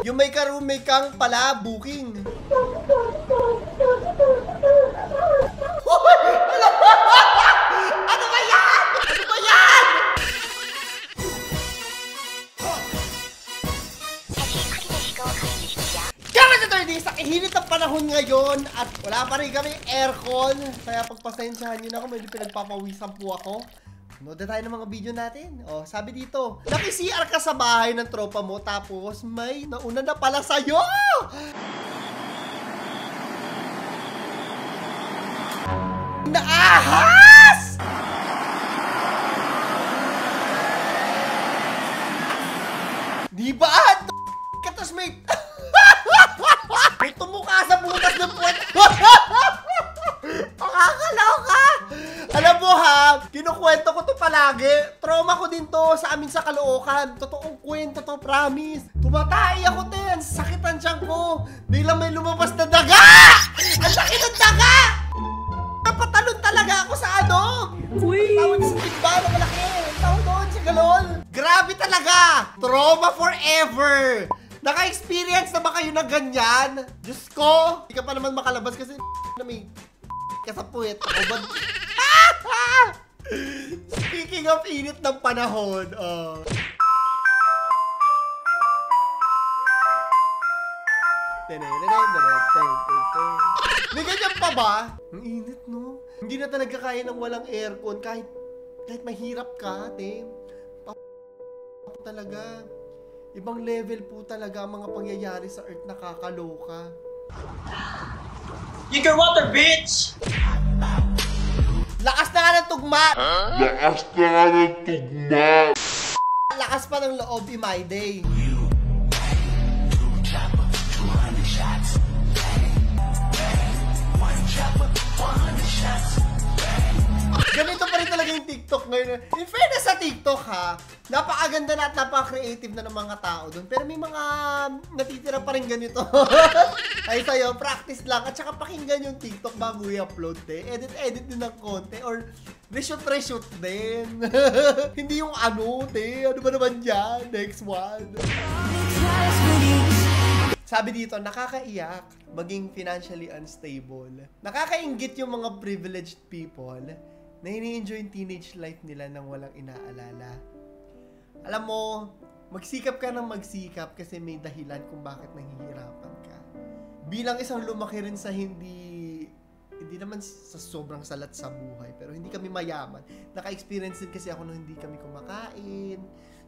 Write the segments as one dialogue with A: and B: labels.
A: Yung may karume kang pala booking. Ano ba yan? Ano ba yan? Sa init ng panahon ngayon at wala pa rin kami aircon, kaya pagpasensyahan nyo na ako, medyo pinagpapawisan po ako. Nood na tayo ng mga video natin. O, sabi dito, naki-CR ka sa bahay ng tropa mo tapos may nauna na pala sa'yo! Naahas! Di ba? Katas may... may tumukha sa butas ng puwet. Makakaloka! Alam mo ha, kinukwento ko to palagi. Trauma ko din to sa amin sa Caloocan. Totoong kwento to, promise. Tumatay ako din. Sakitan siyang ko. Biglang may lumabas na daga! Ang laki ng daga! Napatalon talaga ako sa ano. Tawag sa tigba na malaki. Tawag doon sa galon. Grabe talaga. Trauma forever. Naka-experience na ba kayo ng ganyan? Diyos ko! Hindi ka pa naman makalabas kasi na may kasapuit. Speaking of init ng panahon, may ganyan pa ba? Ang init, no? Hindi na talaga kaya ng walang aircon kahit mahirap ka, ate. Talaga. Ibang level po talaga ang mga pangyayari sa Earth, nakakaloka.
B: You can water, bitch!
A: Lakas na nga ng tugma!
C: Huh? Lakas na nga ng tugma!
A: Lakas pa ng loob, my day. Ganito pa rin talaga yung TikTok ngayon. In fairness sa TikTok ha, napakaganda na at napaka-creative na ng mga tao doon. Pero may mga natitira pa rin ganito. Ay sa'yo, practice lang. At saka pakinggan yung TikTok bago i-upload Edit din ng konti. Or reshoot din. Hindi yung ano, ano ba naman dyan? Next one. Sabi dito, nakakaiyak maging financially unstable. Nakakainggit yung mga privileged people na ini-enjoy yung teenage life nila nang walang inaalala. Alam mo, magsikap ka ng magsikap kasi may dahilan kung bakit nahihirapan ka. Bilang isang lumaki rin sa hindi naman sa sobrang salat sa buhay, pero hindi kami mayaman. Naka-experience din kasi ako nung hindi kami kumakain,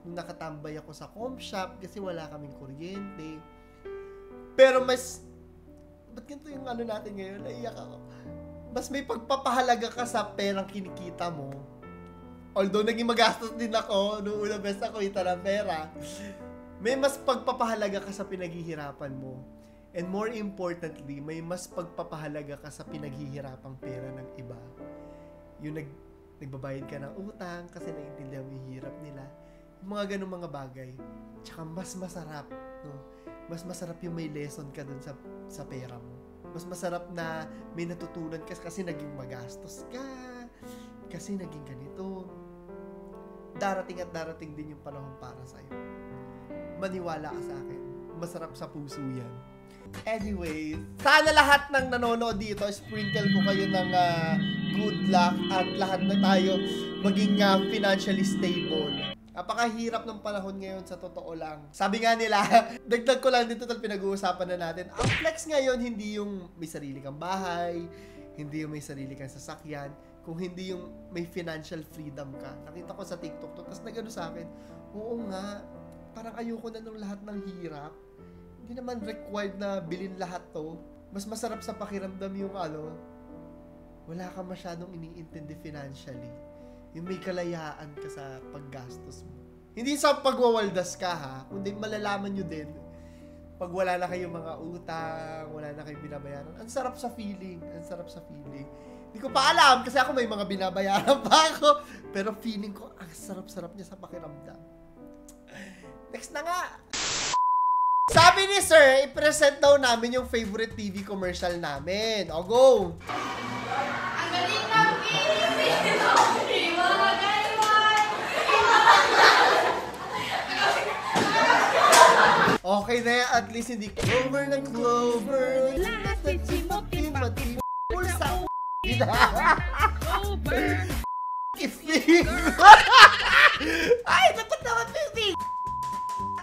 A: nung nakatambay ako sa comp shop kasi wala kaming kuryente. Pero ba't ganito yung ano natin ngayon? Naiyak ako. Mas may pagpapahalaga ka sa perang kinikita mo. Although naging magastos din ako noong unang beses ako kita ng pera. May mas pagpapahalaga ka sa pinaghihirapan mo. And more importantly, may mas pagpapahalaga ka sa pinaghihirapang pera ng iba. Yung nagbabayad ka ng utang kasi naiintindihan mo yung hirap nila. Yung mga ganung mga bagay. Tsaka mas masarap, no? Mas masarap yung may lesson ka dun sa pera mo. Mas masarap na may natutunan ka kasi naging magastos ka. Kasi naging ganito. Darating at darating din yung panahon para sa'yo. Maniwala ka sa akin. Masarap sa puso yan. Anyway, sana lahat ng nanonood dito, sprinkle ko kayo ng good luck at lahat na tayo maging financially stable. Napakahirap ng panahon ngayon sa totoo lang. Sabi nga nila, dagdag ko lang dito tal pinag-uusapan na natin. Ang flex ngayon hindi yung may sarili kang bahay, hindi yung may sarili kang sasakyan, kung hindi yung may financial freedom ka. Nakita ko sa TikTok to, tapos nagano sa akin, oo nga, parang ayoko na ng lahat ng hirap. Hindi naman required na bilhin lahat to. Mas masarap sa pakiramdam yung wala ka masyadong iniintindi financially. Yung may kalayaan ka sa paggastos mo. Hindi sa pagwawaldas ka ha, kundi malalaman nyo din pag wala na kayong mga utang, wala na kayong binabayaran. Ang sarap sa feeling, ang sarap sa feeling. Hindi ko pa alam kasi ako may mga binabayaran pa ako. Pero feeling ko, ang sarap-sarap niya sa pakiramdam. Next na nga! Sabi ni Sir, i-present daw namin yung favorite TV commercial namin. O, go!
D: Ang galing ng Pilipino! Mga gaywan!
A: Okay na yan, at least hindi Clover na Clover.
B: Lahat ay simokin pati
A: Pulsa.
B: Clover.
A: Ifig. Ay, dapat naman Ifig.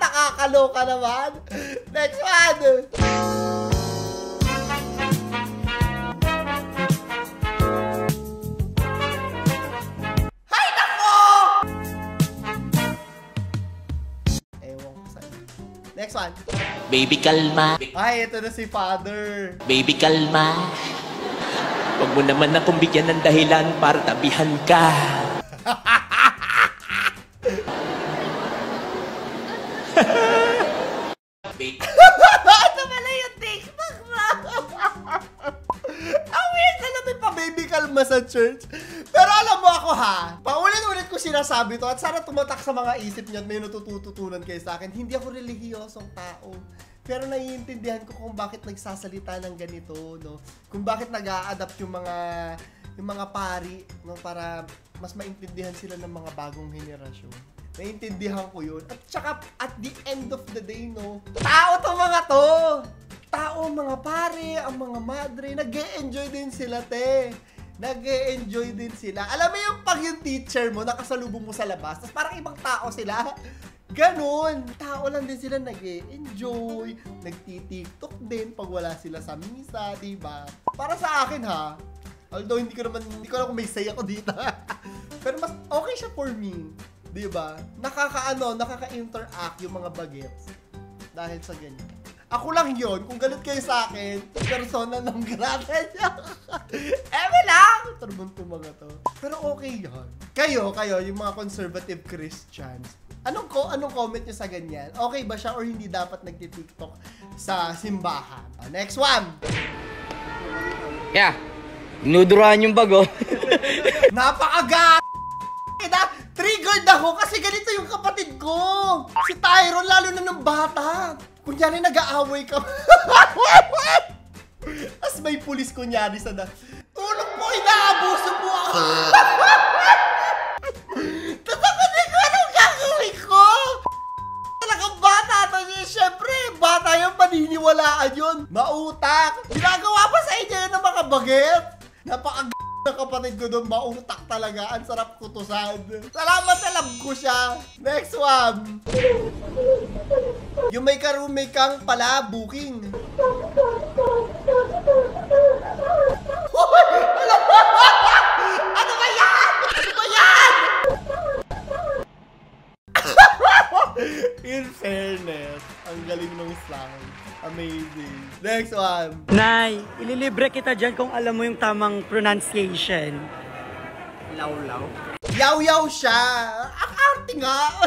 A: Nakakaloka naman. Next one. Hay nako! Ewan ko sa'yo. Next one.
E: Baby, kalma.
A: Ay, ito na si Father.
E: Baby, kalma. Huwag mo naman akong bigyan ng dahilan para tabihan ka.
A: Ito pala yung TikTok mo. Ang weird na namin pa baby kalma sa church. Pero alam mo ako ha, paulit-ulit ko sinasabi to at sana tumatak sa mga isip niyo at may natututunan kayo sa akin. Hindi ako relihiyosong tao. Pero naiintindihan ko kung bakit nagsasalita ng ganito, no? Kung bakit nag-a-adapt yung mga pari, no? Para mas maintindihan sila ng mga bagong henerasyon. Naiintindihan ko yun. At saka, at the end of the day, no? Tao to mga to! Tao, mga pare, ang mga madre, nag-e-enjoy din sila, te. Nag-e-enjoy din sila. Alam mo yung pag yung teacher mo, nakasalubong mo sa labas, tapos parang ibang tao sila. Ganon. Tao lang din sila nag-e-enjoy, nagti-tiktok din pag wala sila sa misa, diba? Para sa akin ha, although hindi ko alam kung may say ako dito. Pero mas okay siya for me. Diba? Nakaka-interact yung mga bagets. Dahil sa ganyan. Ako lang yun. Kung galit kayo sa akin, persona ng grata niya. Eme lang! Tarbon to mga to. Pero okay yan. Kayo, yung mga conservative Christians, anong comment nyo sa ganyan? Okay ba siya or hindi dapat nagti-tiktok sa simbahan? Next one!
F: Yeah, nudurahan yung bago.
A: Napaka-ga... Triggered ako kasi ganito yung kapatid ko. Si Tyron, lalo na ng bata. Kunyari nag-aaway ka. As may pulis kunyari sa tulog mo, inaabuso mo ako. Tapos ako din ko, anong gagawin ko? Talagang bata to niya. Siyempre, bata yung paniniwalaan yun. Mautak. Ginagawa pa sa inyo yun ng mga baget. Napaka ng kapatid ko doon, mautak talaga. Ang sarap kutusan. Salamat sa love ko siya. Next one. Yung may karume kang pala booking. Ano ba yan? Ano ba yan? In fairness, ang galing ng slang. Amazing. Next one.
G: Nay, ililibre kita dyan kung alam mo yung tamang pronunciation. Law-law.
A: Yaw-yaw siya. Ang arte nga.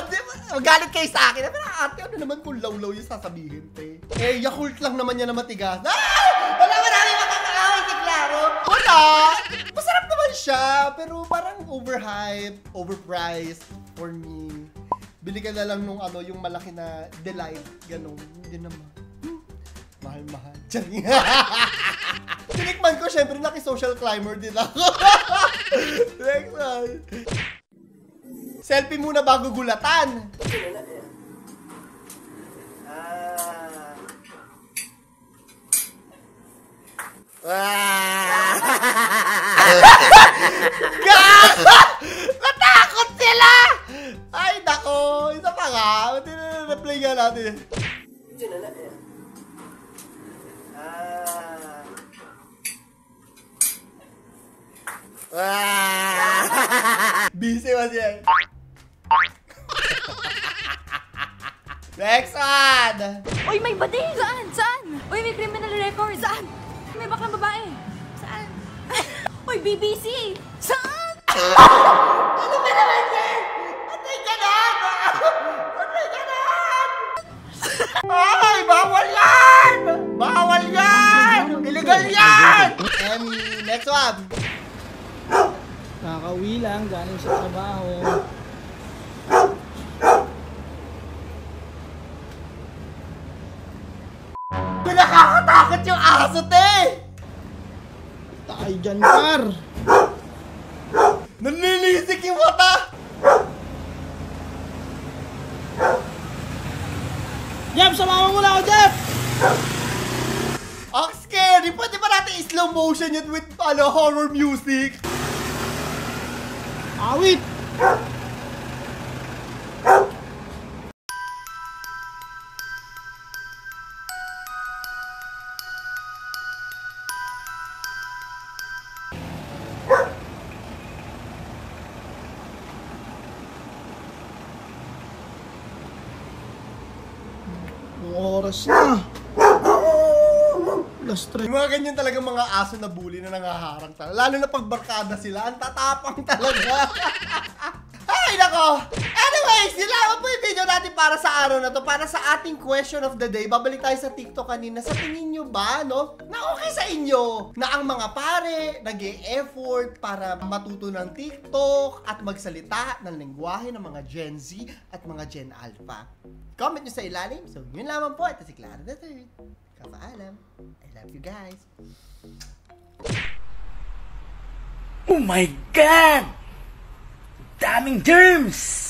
A: Galit kayo sa akin. Pero ang arte, ano naman kung law-law yung sasabihin, te? Eh, Yakult lang naman yan na matigas. Wala marami makakaaway si Claro. Wala. Masarap naman siya. Pero parang overhyped, overpriced for me. Bili ka na lang nung yung malaki na delight. Ganun. Hindi naman. Mahal-mahal. Tinikman ko, syempre, naki-social climber din ako. Next one. Selfie muna bago gulatan. Natakot sila! Ay, nako. Isa pa nga. Replay nga natin. Busy was yan. Next one!
D: Uy, may bading! Saan? Saan? Uy, may criminal record! Saan? May baklang babae! Saan? Uy, BBC! Saan?
A: Ano ba naman yan? Atay ka na! Atay ka na! Ay, bawal yan! Bawal yan! Illegal yan! Emmy, next one!
G: Nakakauwi lang, galing sa trabaho.
A: Nakakatakot yung aso, te!
G: Tayo dyan, par!
A: Nalilisik yung mata!
H: Jeff, samawa mo na ako, Jeff!
A: Ang scary! Pwede ba natin slow motion yun with horror music?
H: Awit! Oras na. Last try.
A: Yung mga ganyan talaga mga aso na bully na nangaharang talaga. Lalo na pag barkada sila, ang tatapang talaga. Ay, nako! Anyways, nilaman po yung video natin para sa araw na to. Para sa ating question of the day. Babalik tayo sa TikTok kanina. Sa tingin nyo ba, no? Na okay sa inyo na ang mga pare nag-e-effort para matuto ng TikTok at magsalita ng lengguwahe ng mga Gen Z at mga Gen Alpha? Comment nyo sa ilalim. So, yun lamang po. Ito si Clara the Third. Kapaalam. I love you guys.
F: Oh my God! Daming germs!